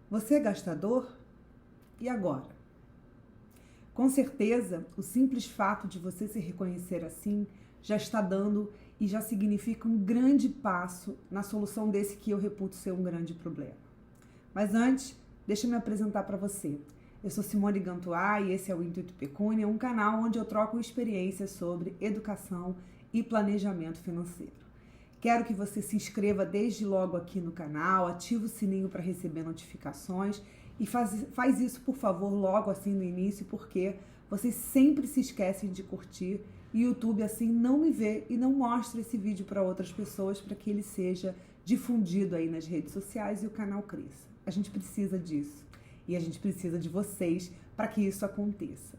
Você é gastador? E agora? Com certeza, o simples fato de você se reconhecer assim já está dando e já significa um grande passo na solução desse que eu reputo ser um grande problema. Mas antes, deixa eu me apresentar para você. Eu sou Simone Gantuá e esse é o Intuito Pecúnia, um canal onde eu troco experiências sobre educação e planejamento financeiro. Quero que você se inscreva desde logo aqui no canal, ative o sininho para receber notificações e faz isso, por favor, logo assim no início, porque vocês sempre se esquecem de curtir e o YouTube assim não me vê e não mostra esse vídeo para outras pessoas para que ele seja difundido aí nas redes sociais e o canal cresça. A gente precisa disso e a gente precisa de vocês para que isso aconteça.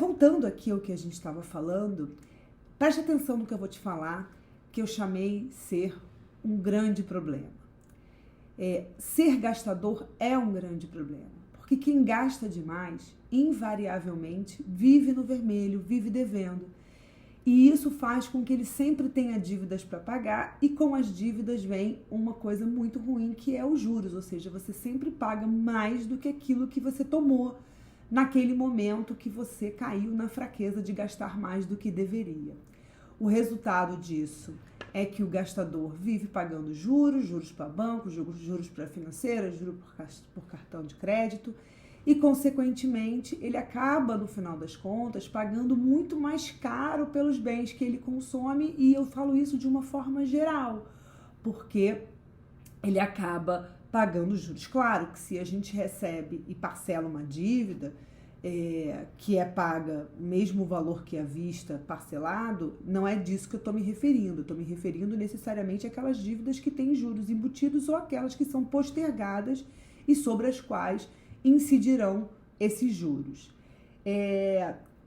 Voltando aqui ao que a gente estava falando, preste atenção no que eu vou te falar, que eu chamei ser um grande problema. Ser gastador é um grande problema, porque quem gasta demais, invariavelmente, vive no vermelho, vive devendo. E isso faz com que ele sempre tenha dívidas para pagar e com as dívidas vem uma coisa muito ruim, que é os juros, ou seja, você sempre paga mais do que aquilo que você tomou naquele momento que você caiu na fraqueza de gastar mais do que deveria. O resultado disso é que o gastador vive pagando juros para banco, juros para financeira, juros por cartão de crédito e, consequentemente, ele acaba, no final das contas, pagando muito mais caro pelos bens que ele consome, e eu falo isso de uma forma geral, porque ele acaba pagando juros. Claro que se a gente recebe e parcela uma dívida, que é paga mesmo o valor que é à vista parcelado, não é disso que eu estou me referindo. Eu estou me referindo necessariamente àquelas dívidas que têm juros embutidos ou aquelas que são postergadas e sobre as quais incidirão esses juros.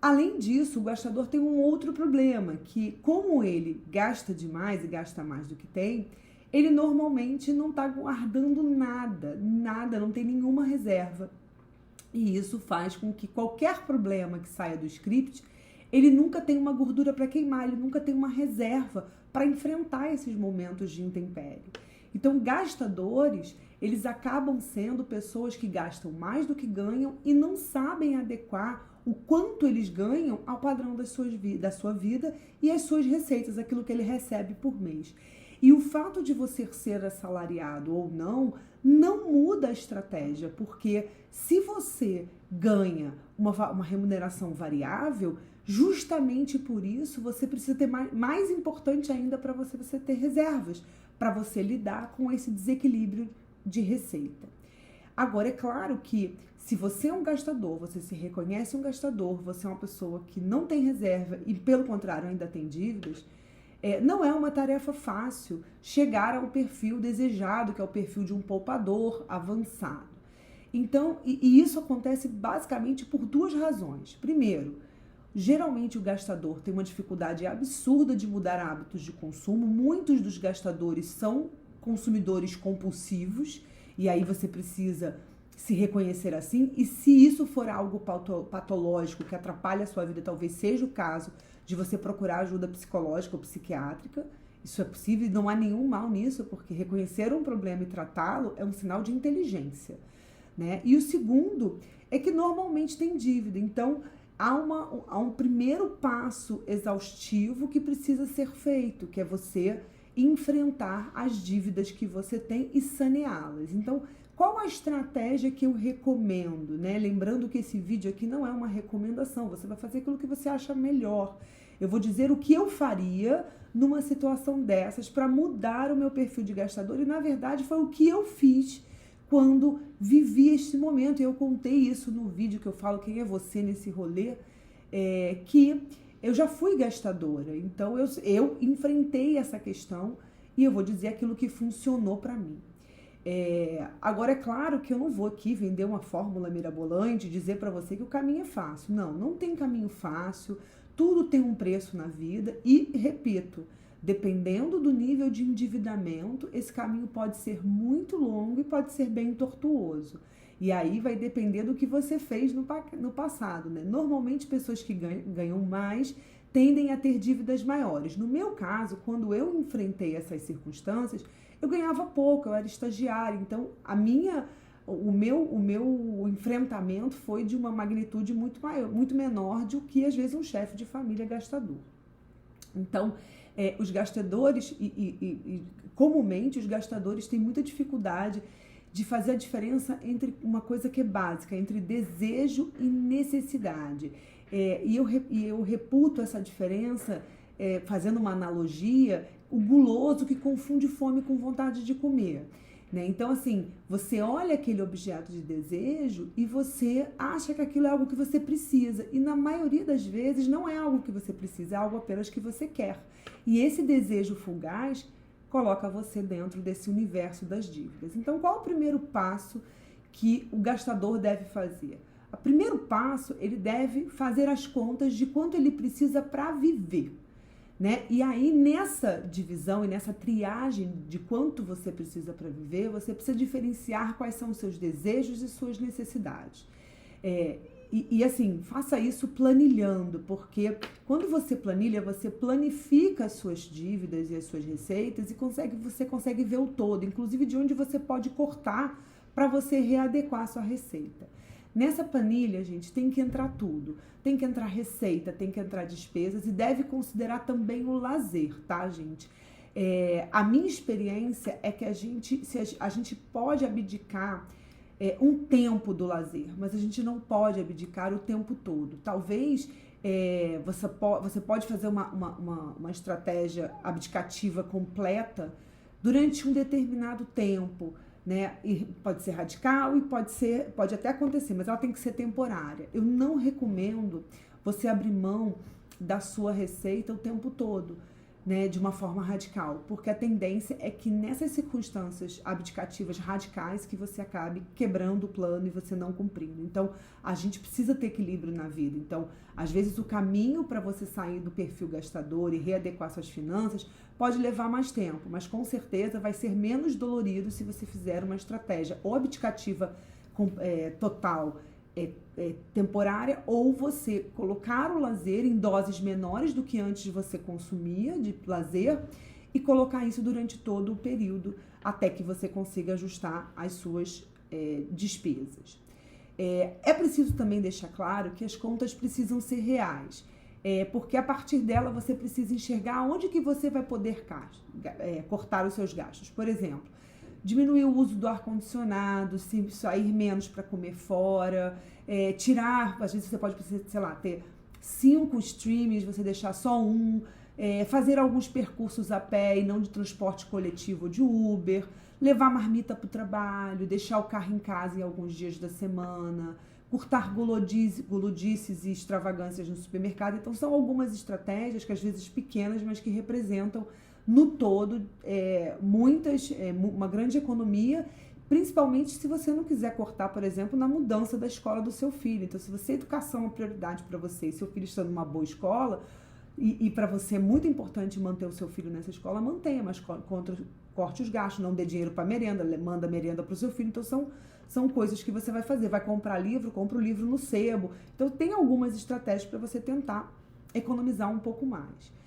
Além disso, o gastador tem um outro problema, que como ele gasta demais e gasta mais do que tem, ele normalmente não está guardando nada, não tem nenhuma reserva. E isso faz com que qualquer problema que saia do script, ele nunca tem uma gordura para queimar, ele nunca tem uma reserva para enfrentar esses momentos de intempérie. Então, gastadores, eles acabam sendo pessoas que gastam mais do que ganham e não sabem adequar o quanto eles ganham ao padrão da sua vida e as suas receitas, aquilo que ele recebe por mês. E o fato de você ser assalariado ou não muda a estratégia, porque se você ganha uma remuneração variável, justamente por isso você precisa ter mais importante ainda para você ter reservas, para você lidar com esse desequilíbrio de receita. Agora, é claro que se você é um gastador, você se reconhece um gastador, você é uma pessoa que não tem reserva e, pelo contrário, ainda tem dívidas, não é uma tarefa fácil chegar ao perfil desejado, que é o perfil de um poupador avançado. Então, e isso acontece basicamente por duas razões. Primeiro, geralmente o gastador tem uma dificuldade absurda de mudar hábitos de consumo. Muitos dos gastadores são consumidores compulsivos e aí você precisa se reconhecer assim. E se isso for algo patológico que atrapalha a sua vida, talvez seja o caso de você procurar ajuda psicológica ou psiquiátrica. Isso é possível e não há nenhum mal nisso, porque reconhecer um problema e tratá-lo é um sinal de inteligência, né? E o segundo é que normalmente tem dívida, então há um primeiro passo exaustivo que precisa ser feito, que é você enfrentar as dívidas que você tem e saneá-las. Então, qual a estratégia que eu recomendo, né? Lembrando que esse vídeo aqui não é uma recomendação, você vai fazer aquilo que você acha melhor. Eu vou dizer o que eu faria numa situação dessas para mudar o meu perfil de gastador e, na verdade, foi o que eu fiz quando vivi este momento. E eu contei isso no vídeo que eu falo quem é você nesse rolê, que eu já fui gastadora. Então, eu enfrentei essa questão e eu vou dizer aquilo que funcionou para mim. Agora, é claro que eu não vou aqui vender uma fórmula mirabolante, dizer para você que o caminho é fácil. Não tem caminho fácil, tudo tem um preço na vida e, repito, dependendo do nível de endividamento, esse caminho pode ser muito longo e pode ser bem tortuoso. E aí vai depender do que você fez no passado, né? Normalmente, pessoas que ganham mais tendem a ter dívidas maiores. No meu caso, quando eu enfrentei essas circunstâncias, eu ganhava pouco, eu era estagiária, então o meu enfrentamento foi de uma magnitude muito maior, muito menor do que às vezes um chefe de família gastador. Então, os gastadores, comumente os gastadores têm muita dificuldade de fazer a diferença entre uma coisa que é básica, entre desejo e necessidade. E eu reputo essa diferença, fazendo uma analogia, o guloso que confunde fome com vontade de comer. Né? Então, assim, você olha aquele objeto de desejo e você acha que aquilo é algo que você precisa. E na maioria das vezes não é algo que você precisa, é algo apenas que você quer. E esse desejo fugaz coloca você dentro desse universo das dívidas. Então, qual é o primeiro passo que o gastador deve fazer? O primeiro passo, ele deve fazer as contas de quanto ele precisa para viver. Né? E aí, nessa divisão e nessa triagem de quanto você precisa para viver, você precisa diferenciar quais são os seus desejos e suas necessidades. E assim, faça isso planilhando, porque quando você planilha, você planifica as suas dívidas e as suas receitas e você consegue ver o todo, inclusive de onde você pode cortar para você readequar a sua receita. Nessa planilha, gente, tem que entrar tudo. Tem que entrar receita, tem que entrar despesas e deve considerar também o lazer, tá, gente? A minha experiência é que a gente pode abdicar um tempo do lazer, mas a gente não pode abdicar o tempo todo. Talvez você pode fazer uma estratégia abdicativa completa durante um determinado tempo, né? E pode ser radical e pode até acontecer, mas ela tem que ser temporária. Eu não recomendo você abrir mão da sua receita o tempo todo, né, de uma forma radical, porque a tendência é que nessas circunstâncias abdicativas radicais que você acabe quebrando o plano e você não cumprindo. Então, a gente precisa ter equilíbrio na vida. Então, às vezes o caminho para você sair do perfil gastador e readequar suas finanças pode levar mais tempo, mas com certeza vai ser menos dolorido se você fizer uma estratégia ou abdicativa total, temporária, ou você colocar o lazer em doses menores do que antes você consumia de lazer e colocar isso durante todo o período até que você consiga ajustar as suas despesas. É preciso também deixar claro que as contas precisam ser reais, porque a partir dela você precisa enxergar onde que você vai poder cortar os seus gastos. Por exemplo, diminuir o uso do ar-condicionado, sair menos para comer fora, tirar, às vezes você pode precisar, sei lá, ter 5 streams, você deixar só um, fazer alguns percursos a pé e não de transporte coletivo ou de Uber, levar marmita para o trabalho, deixar o carro em casa em alguns dias da semana, cortar gulodices e extravagâncias no supermercado. Então são algumas estratégias que às vezes pequenas, mas que representam no todo, uma grande economia, principalmente se você não quiser cortar, por exemplo, na mudança da escola do seu filho. Então, se você educação é uma prioridade para você e seu filho está numa boa escola, e para você é muito importante manter o seu filho nessa escola, mantenha, mas corte os gastos, não dê dinheiro para merenda, manda merenda para o seu filho. Então, são coisas que você vai fazer. Vai comprar livro, compra o livro no sebo. Então, tem algumas estratégias para você tentar economizar um pouco mais.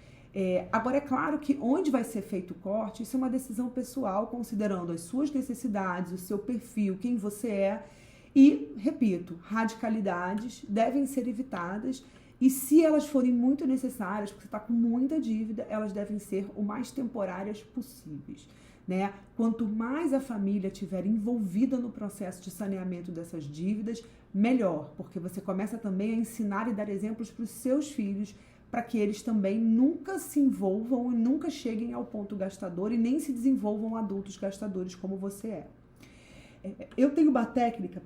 Agora, é claro que onde vai ser feito o corte, isso é uma decisão pessoal, considerando as suas necessidades, o seu perfil, quem você é. E, repito, radicalidades devem ser evitadas e se elas forem muito necessárias, porque você está com muita dívida, elas devem ser o mais temporárias possíveis. Né? Quanto mais a família estiver envolvida no processo de saneamento dessas dívidas, melhor, porque você começa também a ensinar e dar exemplos para os seus filhos, para que eles também nunca se envolvam e nunca cheguem ao ponto gastador e nem se desenvolvam adultos gastadores como você é. Eu tenho uma técnica,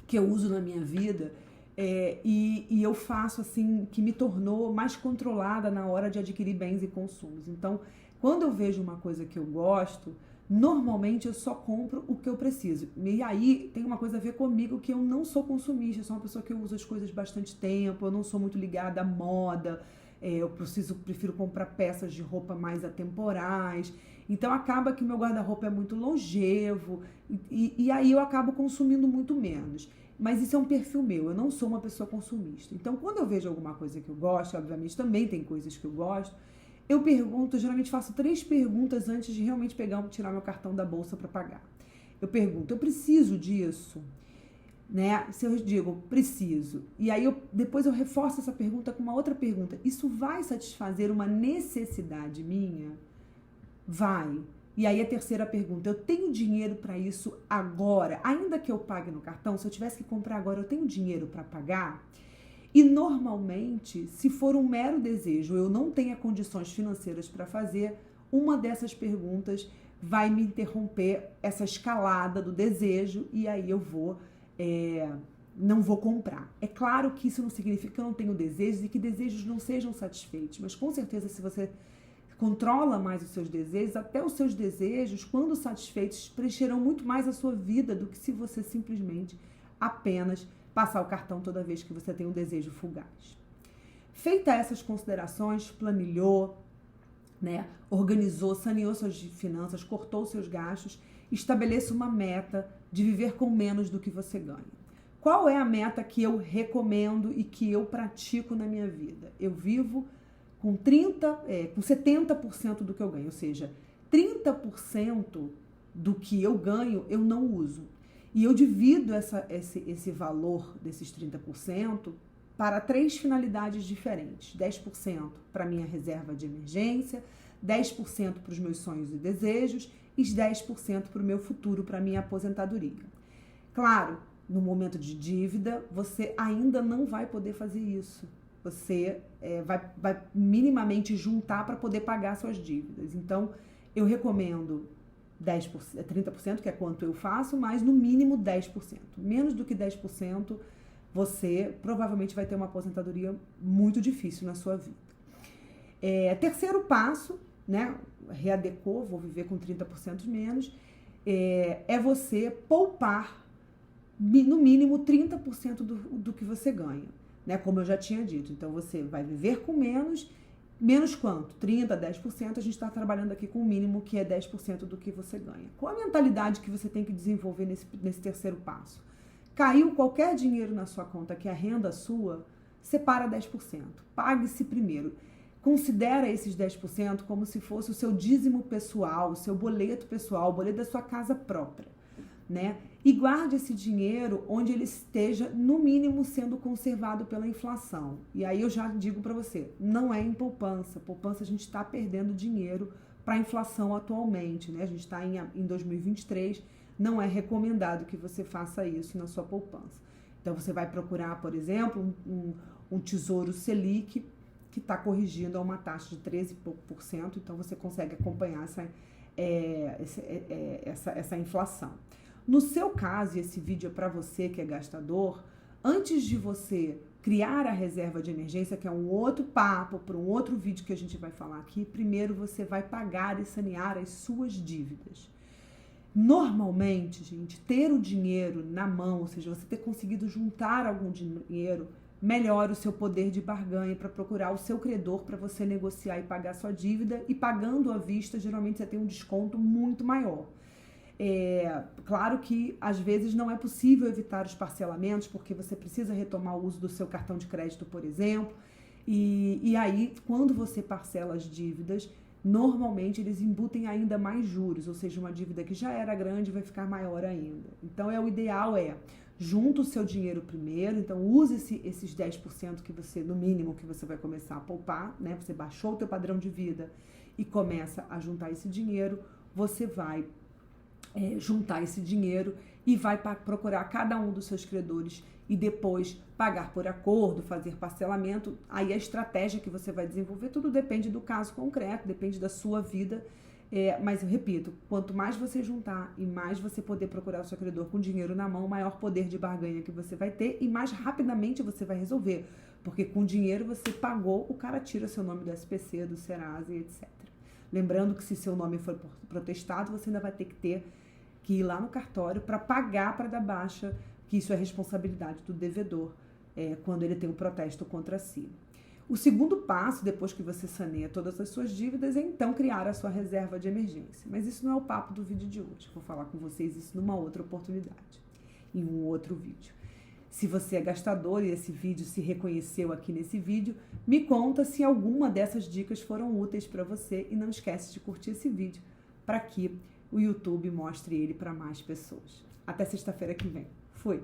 que eu uso na minha vida e eu faço assim, que me tornou mais controlada na hora de adquirir bens e consumos. Então, quando eu vejo uma coisa que eu gosto, normalmente eu só compro o que eu preciso. E aí tem uma coisa a ver comigo, que eu não sou consumista, eu sou uma pessoa que usa as coisas bastante tempo, eu não sou muito ligada à moda, eu prefiro comprar peças de roupa mais atemporais. Então acaba que o meu guarda-roupa é muito longevo e aí eu acabo consumindo muito menos. Mas isso é um perfil meu, eu não sou uma pessoa consumista. Então quando eu vejo alguma coisa que eu gosto, obviamente também tem coisas que eu gosto, eu pergunto, eu geralmente faço 3 perguntas antes de realmente tirar meu cartão da bolsa para pagar. Eu pergunto, eu preciso disso? Né? Se eu digo, preciso, e aí depois eu reforço essa pergunta com uma outra pergunta, isso vai satisfazer uma necessidade minha? Vai. E aí a terceira pergunta, eu tenho dinheiro para isso agora? Ainda que eu pague no cartão, se eu tivesse que comprar agora, eu tenho dinheiro para pagar? E normalmente, se for um mero desejo, eu não tenho condições financeiras para fazer, uma dessas perguntas vai me interromper essa escalada do desejo e aí eu não vou comprar. É claro que isso não significa que eu não tenho desejos e que desejos não sejam satisfeitos, mas com certeza se você controla mais os seus desejos, até os seus desejos, quando satisfeitos, preencherão muito mais a sua vida do que se você simplesmente apenas passar o cartão toda vez que você tem um desejo fugaz. Feita essas considerações, planilhou, né, organizou, saneou suas finanças, cortou seus gastos, estabeleça uma meta de viver com menos do que você ganha. Qual é a meta que eu recomendo e que eu pratico na minha vida? Eu vivo com 70% do que eu ganho, ou seja, 30% do que eu ganho eu não uso. E eu divido esse valor desses 30% para 3 finalidades diferentes. 10% para minha reserva de emergência, 10% para os meus sonhos e desejos e 10% para o meu futuro, para a minha aposentadoria. Claro, no momento de dívida, você ainda não vai poder fazer isso. Você vai minimamente juntar para poder pagar suas dívidas. Então, eu recomendo 30%, que é quanto eu faço, mas no mínimo 10%. Menos do que 10%, você provavelmente vai ter uma aposentadoria muito difícil na sua vida. Terceiro passo, né? Readecou, vou viver com 30% menos, é você poupar no mínimo 30% do que você ganha, né? Como eu já tinha dito. Então, você vai viver com menos quanto? 30%, 10%, a gente está trabalhando aqui com o mínimo, que é 10% do que você ganha. Qual a mentalidade que você tem que desenvolver nesse terceiro passo? Caiu qualquer dinheiro na sua conta que é a renda sua, separa 10%. Pague-se primeiro. Considera esses 10% como se fosse o seu dízimo pessoal, o seu boleto pessoal, o boleto da sua casa própria, né? E guarde esse dinheiro onde ele esteja, no mínimo, sendo conservado pela inflação. E aí eu já digo para você, não é em poupança. Poupança a gente está perdendo dinheiro para a inflação atualmente, né? A gente está em 2023, não é recomendado que você faça isso na sua poupança. Então você vai procurar, por exemplo, um Tesouro Selic, que está corrigindo a uma taxa de 13 e pouco por cento, então você consegue acompanhar essa inflação. No seu caso, e esse vídeo é para você que é gastador, antes de você criar a reserva de emergência, que é um outro papo, para um outro vídeo que a gente vai falar aqui, primeiro você vai pagar e sanear as suas dívidas. Normalmente, gente, ter o dinheiro na mão, ou seja, você ter conseguido juntar algum dinheiro, melhora o seu poder de barganha para procurar o seu credor para você negociar e pagar sua dívida, e pagando à vista, geralmente você tem um desconto muito maior. Claro que às vezes não é possível evitar os parcelamentos, porque você precisa retomar o uso do seu cartão de crédito, por exemplo, e aí quando você parcela as dívidas, normalmente eles embutem ainda mais juros, ou seja, uma dívida que já era grande vai ficar maior ainda. Então o ideal junta o seu dinheiro primeiro, então use esses 10% que você, no mínimo, que você vai começar a poupar, né? Você baixou o teu padrão de vida e começa a juntar esse dinheiro, você vai juntar esse dinheiro e vai procurar cada um dos seus credores e depois pagar por acordo, fazer parcelamento. Aí a estratégia que você vai desenvolver, tudo depende do caso concreto, depende da sua vida. Mas eu repito, quanto mais você juntar e mais você poder procurar o seu credor com dinheiro na mão, maior poder de barganha que você vai ter e mais rapidamente você vai resolver. Porque com dinheiro você pagou, o cara tira seu nome do SPC, do Serasa e etc. Lembrando que se seu nome for protestado, você ainda vai ter que ir lá no cartório para pagar para dar baixa, que isso é responsabilidade do devedor quando ele tem um protesto contra si. O segundo passo, depois que você saneia todas as suas dívidas, é então criar a sua reserva de emergência. Mas isso não é o papo do vídeo de hoje. Vou falar com vocês isso numa outra oportunidade, em um outro vídeo. Se você é gastador e esse vídeo se reconheceu aqui nesse vídeo, me conta se alguma dessas dicas foram úteis para você e não esquece de curtir esse vídeo para que o YouTube mostre ele para mais pessoas. Até sexta-feira que vem. Fui!